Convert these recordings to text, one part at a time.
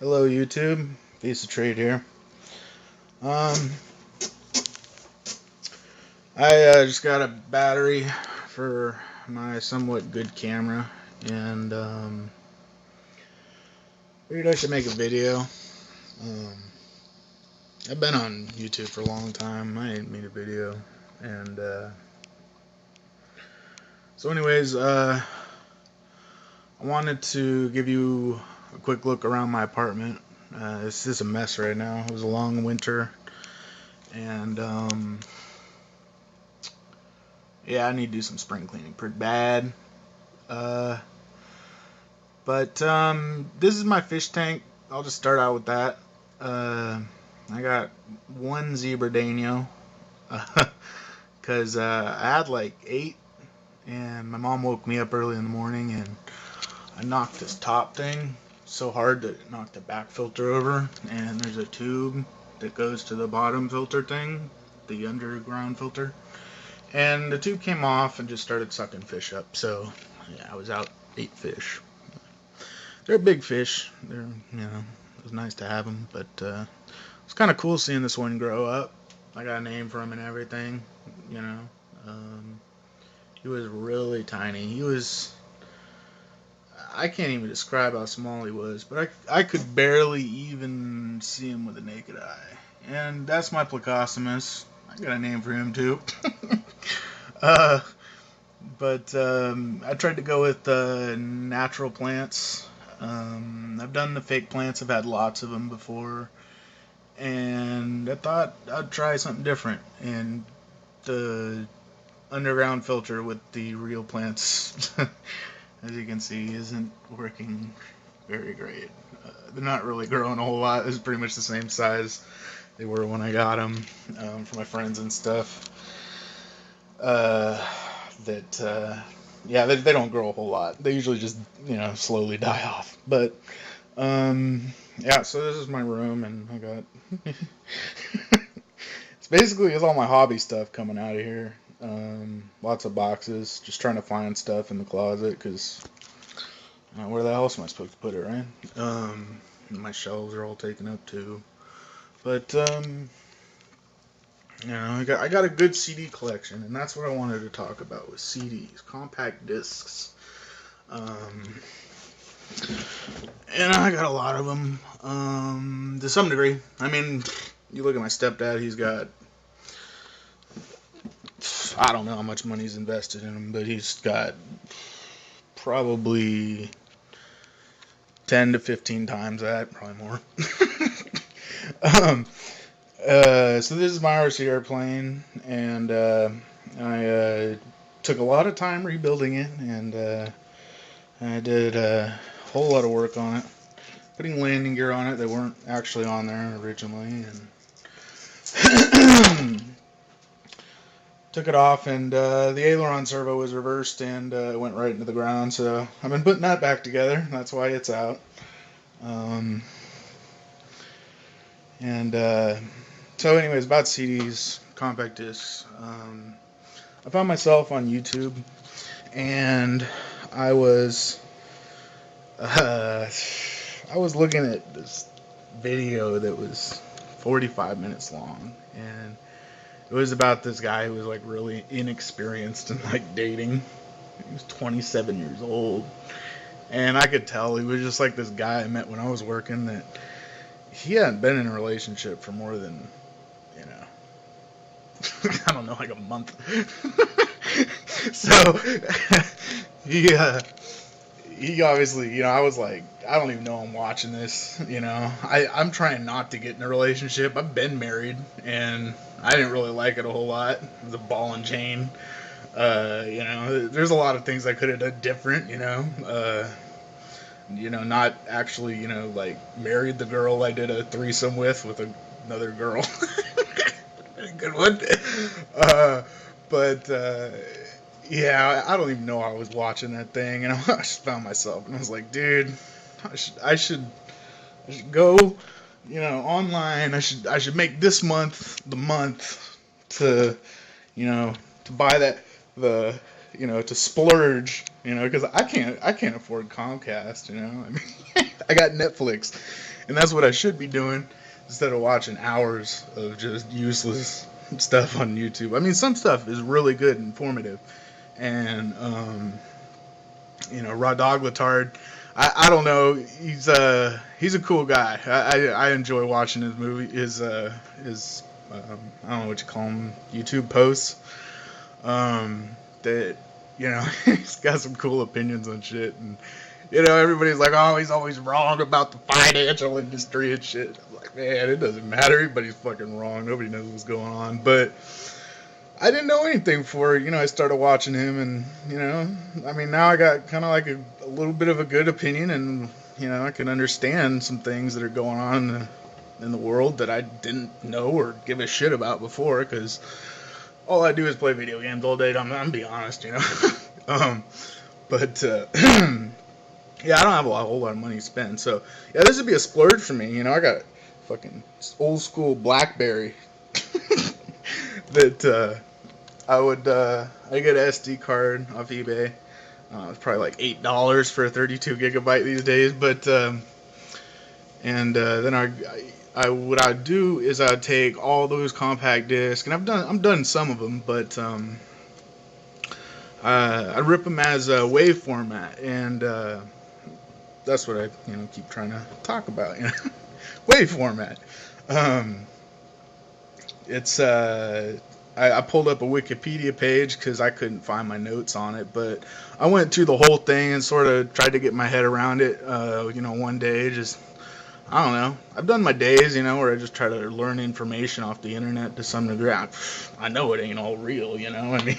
Hello YouTube, Piece of Trade here. Um, I just got a battery for my somewhat good camera, and figured I should make a video. Um, I've been on YouTube for a long time. I ain't made a video, and so anyways, I wanted to give you a quick look around my apartment. This is a mess right now. It was a long winter, and yeah, I need to do some spring cleaning pretty bad. Uh, but this is my fish tank. I'll just start out with that. I got one zebra Dano because I had like 8, and my mom woke me up early in the morning, and I knocked this top thing so hard that it knocked the back filter over, and there's a tube that goes to the bottom filter thing, the underground filter, and the tube came off and just started sucking fish up. So yeah, I was out 8 fish. They're big fish. It was nice to have them, but it's kind of cool seeing this one grow up. I got a name for him and everything, you know. Um, he was really tiny. I can't even describe how small he was, but I could barely even see him with a naked eye. And that's my Plecostomus. I got a name for him too. uh, but I tried to go with natural plants. I've done the fake plants. I've had lots of them before, and I thought I'd try something different. And the underground filter with the real plants, as you can see, isn't working very great. They're not really growing a whole lot. It's pretty much the same size they were when I got them for my friends and stuff. Yeah, they don't grow a whole lot. They usually just, slowly die off. But, yeah, so this is my room, and I got, it's all my hobby stuff coming out of here. Lots of boxes, just trying to find stuff in the closet, because where the hell else am I supposed to put it, right? My shelves are all taken up, too. But, I got a good CD collection, and that's what I wanted to talk about with CDs, compact discs. And I got a lot of them, to some degree. I mean, you look at my stepdad, he's got, I don't know how much money's invested in them, but he's got probably 10 to 15 times that, probably more. So this is my RC airplane, and I took a lot of time rebuilding it, and I did a whole lot of work on it, putting landing gear on it that weren't actually on there originally, and took it off, and the aileron servo was reversed, and it went right into the ground. So I've been putting that back together. That's why it's out. So anyways, about CDs, compact discs. I found myself on YouTube, and I was looking at this video that was 45 minutes long, and it was about this guy who was like really inexperienced in like dating. He was 27 years old, and I could tell he was just like this guy I met when I was working, that he hadn't been in a relationship for more than, I don't know, like a month. So he obviously, I was like, I don't even know I'm watching this. I'm trying not to get in a relationship. I've been married, and I didn't really like it a whole lot. It was a ball and chain. There's a lot of things I could have done different. Not actually, like married the girl I did a threesome with another girl. A good one. But yeah, I don't even know how I was watching that thing, and I just found myself, and I was like, dude, I should go, online. I should make this month the month to, to buy to splurge, because I can't afford Comcast, I mean, I got Netflix, And that's what I should be doing instead of watching hours of just useless stuff on YouTube. I mean, some stuff is really good and informative. And, Raw Dog Latard, I don't know. He's a cool guy. I enjoy watching his I don't know what you call them, YouTube posts. That he's got some cool opinions on shit, and everybody's like, oh, he's always wrong about the financial industry and shit. I'm like, man, it doesn't matter. Everybody's fucking wrong. Nobody knows what's going on. But I didn't know anything before, I started watching him, and, I mean, now I got kind of like a little bit of a good opinion, and, I can understand some things that are going on in the world that I didn't know or give a shit about before, because all I do is play video games all day. I'm gonna be honest, but, yeah, I don't have a whole lot of money to spend, so, yeah, this would be a splurge for me, I got a fucking old school BlackBerry that, I get an SD card off eBay. It's probably like $8 for a 32 gigabyte these days, but, then what I'd do is I'd take all those compact discs, and I'm done some of them, but, I rip them as a WAV format, and, that's what I, keep trying to talk about, WAV format. It's, I pulled up a Wikipedia page because I couldn't find my notes on it, but I went through the whole thing and sort of tried to get my head around it, one day, just, I don't know. I've done my days, where I just try to learn information off the internet to some degree. I know it ain't all real, I mean,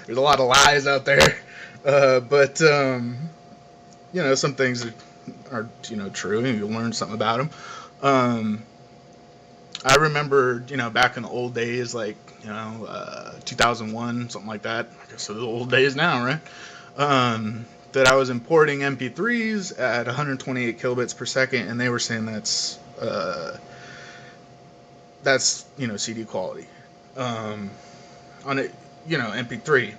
there's a lot of lies out there, but, some things are true, and you learn something about them. I remember, back in the old days, like, 2001, something like that. I guess it was old days now, right? That I was importing MP3s at 128 kilobits per second, and they were saying that's CD quality on it, MP3.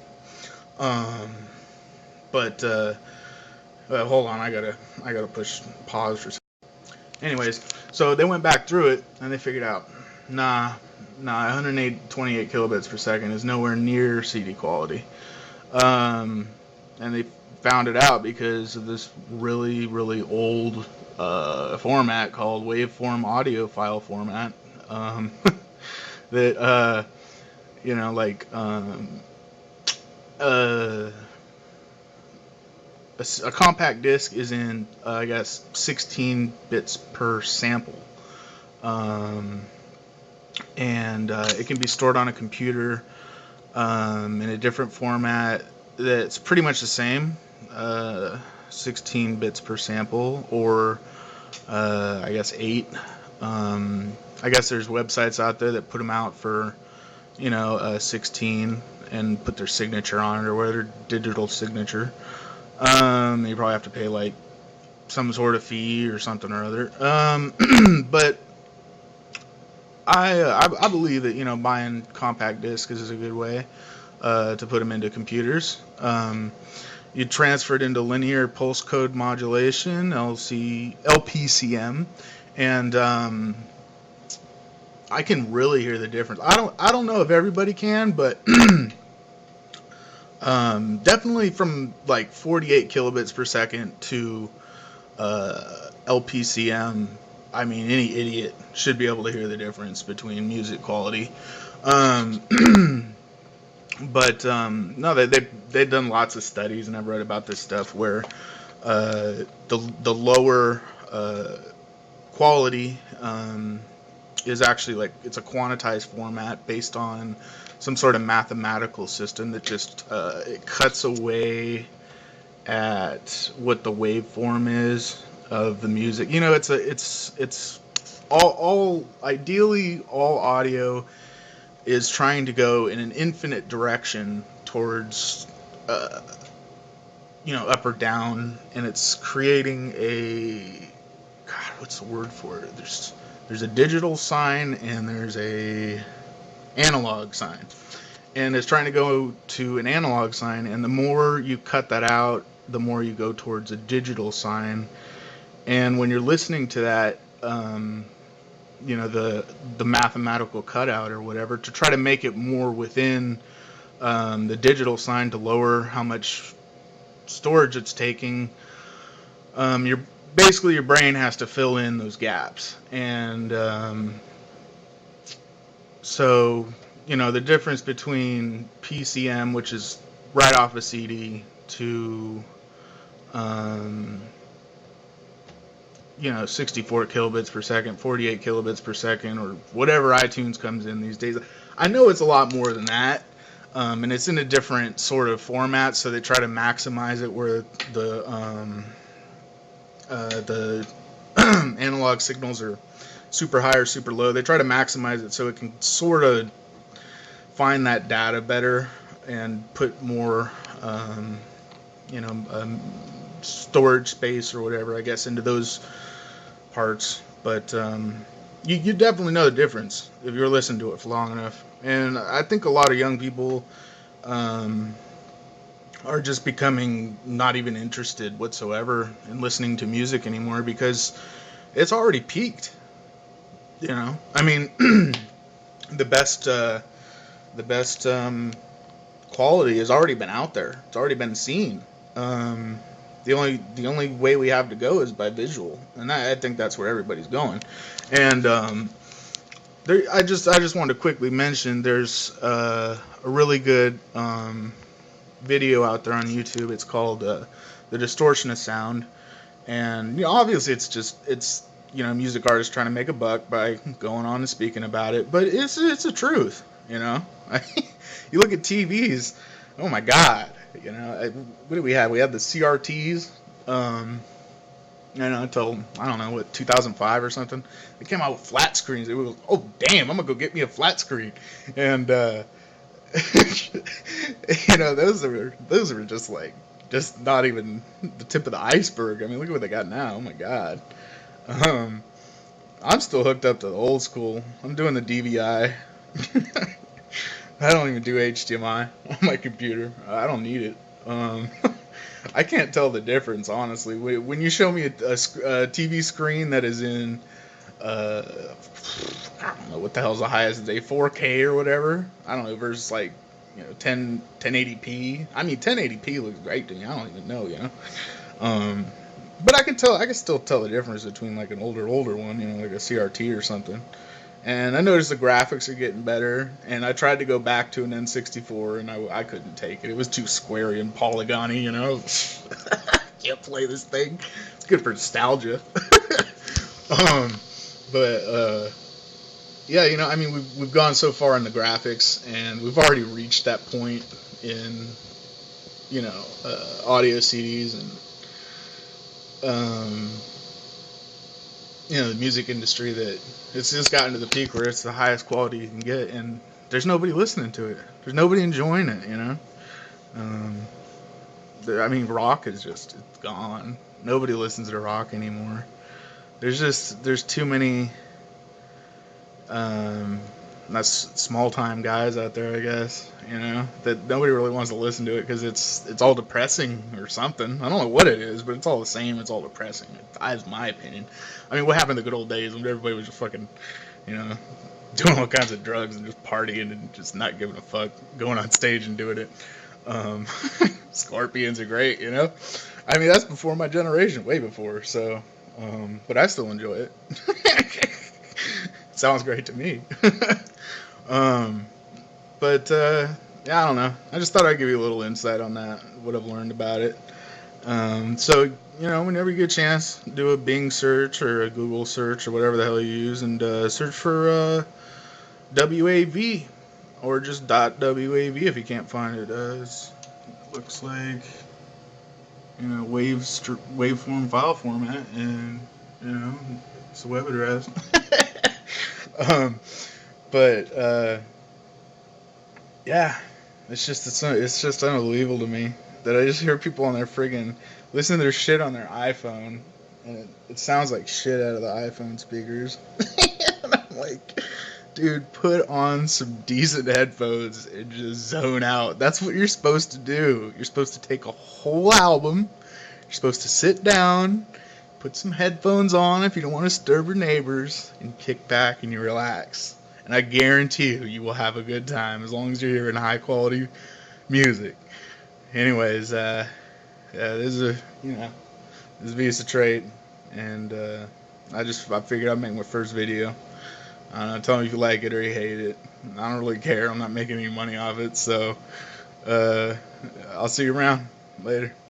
But hold on, I gotta push pause for a second. Anyways, so they went back through it, and they figured out, 128 kilobits per second is nowhere near CD quality. And they found it out because of this really, really old format called waveform audio file format. That, a compact disc is in, 16 bits per sample. And it can be stored on a computer in a different format that's pretty much the same, 16 bits per sample, or 8. I guess there's websites out there that put them out for, 16 and put their signature on it, or whatever, digital signature. You probably have to pay like some sort of fee or something or other. But I believe that buying compact discs is a good way to put them into computers. You transfer it into linear pulse code modulation, LPCM, and I can really hear the difference. I don't know if everybody can, but definitely from like 48 kilobits per second to LPCM. I mean, any idiot should be able to hear the difference between music quality. But no, they've done lots of studies, and I've read about this stuff where the lower quality is actually like, it's a quantized format based on some sort of mathematical system that just it cuts away at what the waveform is of the music. It's all ideally all audio is trying to go in an infinite direction towards up or down, and it's creating what's the word for it? There's a digital sign and there's a analog sign, and it's trying to go to an analog sign, and the more you cut that out, the more you go towards a digital sign, And when you're listening to that, the mathematical cutout or whatever, to try to make it more within the digital sign to lower how much storage it's taking, your basically your brain has to fill in those gaps. And so, the difference between PCM, which is right off a CD, to 64 kilobits per second, 48 kilobits per second, or whatever iTunes comes in these days. I know it's a lot more than that, and it's in a different sort of format, so they try to maximize it where the analog signals are super high or super low. They try to maximize it so it can sort of find that data better and put more, storage space or whatever, I guess, into those parts. But you definitely know the difference if you're listening to it for long enough. And I think a lot of young people are just becoming not even interested whatsoever in listening to music anymore because it's already peaked. I mean, the best quality has already been out there. It's already been seen. The only way we have to go is by visual, and I think that's where everybody's going. And I just wanted to quickly mention there's a really good video out there on YouTube. It's called The Distortion of Sound, and obviously it's music artists trying to make a buck by going on and speaking about it, but it's the truth. You look at TVs. Oh my God. What do we have? We had the CRTs. Until I don't know what 2005 or something. They came out with flat screens. It was, oh damn, I'm gonna go get me a flat screen. And those are just not even the tip of the iceberg. I mean, look at what they got now. Oh my God. I'm still hooked up to the old school. I'm doing the DVI. I don't even do HDMI on my computer. I don't need it. I can't tell the difference, honestly. When you show me a TV screen that is in, I don't know what the hell's the highest today, 4K or whatever. I don't know, versus 1080p. I mean, 1080p looks great to me. I don't even know, But I can still tell the difference between an older one, like a CRT or something. And I noticed the graphics are getting better, and I tried to go back to an N64, and I couldn't take it. It was too squarey and polygony, Can't play this thing. It's good for nostalgia. Yeah, I mean, we've gone so far in the graphics, and we've already reached that point in, audio CDs and, the music industry that it's just gotten to the peak where it's the highest quality you can get, and there's nobody listening to it. There's nobody enjoying it, I mean, rock is it's gone. Nobody listens to rock anymore. There's too many that's small time guys out there, I guess, that nobody really wants to listen to it because it's all depressing or something. I don't know what it is, but it's all the same. It's all depressing. That's my opinion. I mean, what happened in the good old days when everybody was just fucking, doing all kinds of drugs and just partying and just not giving a fuck, going on stage and doing it. Scorpions are great, I mean, that's before my generation, way before. So, but I still enjoy it. Sounds great to me. Yeah, I don't know. I just thought I'd give you a little insight on that, what I've learned about it. So, whenever you get a chance, do a Bing search or a Google search or whatever the hell you use, and search for WAV or just .wav if you can't find it. It looks like waveform file format, and it's a web address. Yeah, it's just unbelievable to me that I just hear people on their friggin' listen to their shit on their iPhone, and it sounds like shit out of the iPhone speakers. And I'm like, dude, put on some decent headphones and just zone out. That's what you're supposed to do. You're supposed to take a whole album. You're supposed to sit down, put some headphones on if you don't want to disturb your neighbors, and kick back and you relax. And I guarantee you will have a good time as long as you're hearing high quality music. Anyways, this is this is a trade, and I figured I'd make my first video. Tell me if you like it or you hate it. I don't really care. I'm not making any money off it, so I'll see you around later.